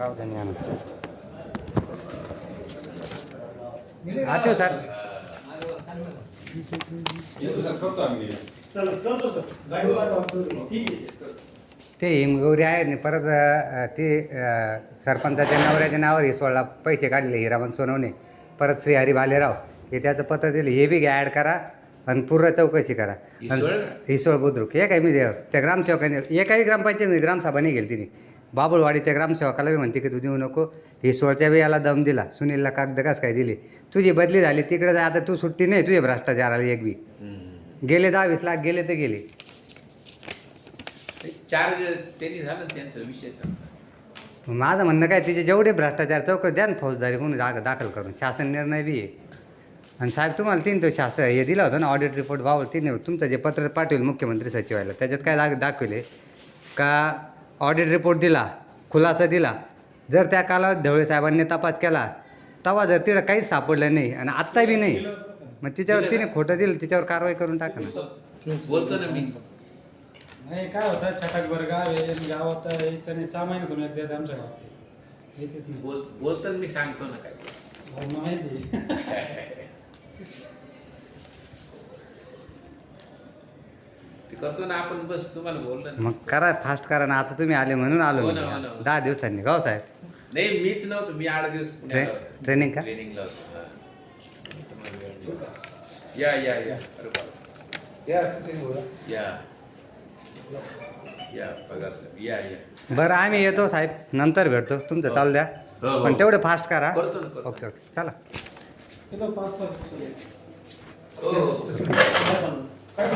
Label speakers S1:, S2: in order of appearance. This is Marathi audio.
S1: सावधानी आणा. आतो सर. ते हिमगौरी आहे ना परत ते सरपंचाच्या नवऱ्याच्या नावावर हिसोळला पैसे काढले हिरामन सोनवणे परत श्री हरी भालेराव हे त्याचं पत्र दिलं हे बी ॲड करा आणि पूर्ण चौकशी करा. हिसोळ बुद्रुक हे काय मी त्या ग्रामसेवकाने एकाही ग्रामपंचायत ग्रामसभाने गेली तिने बाबुळवाडीच्या ग्रामसेवकाला बी म्हणते की तू देऊ नको. हिसोळच्या बी याला दम दिला सुनीलला कागद कस काय दिली. तुझी बदली झाली तिकडे जा आता तू सुट्टी नाही तुझे भ्रष्टाचाराला एक बी गेले 10-20 लाख गेले तर गेले.
S2: चार्ज त्यांनी झालं त्यांचा विषय.
S1: माझं म्हणणं काय तिचे जेवढे भ्रष्टाचार चौकशी द्या ना फौजदारी म्हणून दाखल करून शासन निर्णय बी आहे. आणि साहेब तुम्हाला तीन तो शासन हे दिला होता ना ऑडिट रिपोर्ट बाबा तिने तुमचं जे पत्र पाठवेल मुख्यमंत्री सचिवालयाला त्याच्यात काय दाखवले का ऑडिट रिपोर्ट दिला खुलासा दिला जर त्या कालावधीत ढवळे साहेबांनी तपास केला तेव्हा जर तिला काहीच सापडलं नाही आणि आत्ता बी नाही मग तिच्यावर तिने खोटं दिलं तिच्यावर कारवाई करून टाका ना.
S2: बोलतो ना मी
S3: नाही काय होतं छटाकभर गाव आहे गावात यायचं नाही 6 महिने कोणी येतात आमच्या गावात येतेच नाही.
S2: बोलतो मी सांगतो ना काय
S3: माहिती
S2: ते करतो ना आपण बस तुम्हाला बोललं ना.
S1: मग करा फास्ट करा ना आता तुम्ही आले म्हणून आलो
S2: हो
S1: मी.
S2: ना, हो ना.
S1: 10 दिवसांनी गाव साहेब
S2: नाही मीच नव्हतो मी 8 दिवस पुण्याला होतो.
S1: ट्रेनिंग का
S2: ट्रेनिंगला होतो. हा. या या या अरे बाबा या या पगार साहेब या या
S1: बरं आम्ही येतो साहेब नंतर भेटतो तुमचं चालू द्या
S2: हो, हो.
S1: पण तेवढं फास्ट करा.
S2: करतो ना करतो.
S1: ओके ओके चला.
S3: किलो 500
S2: हो हो.
S3: काय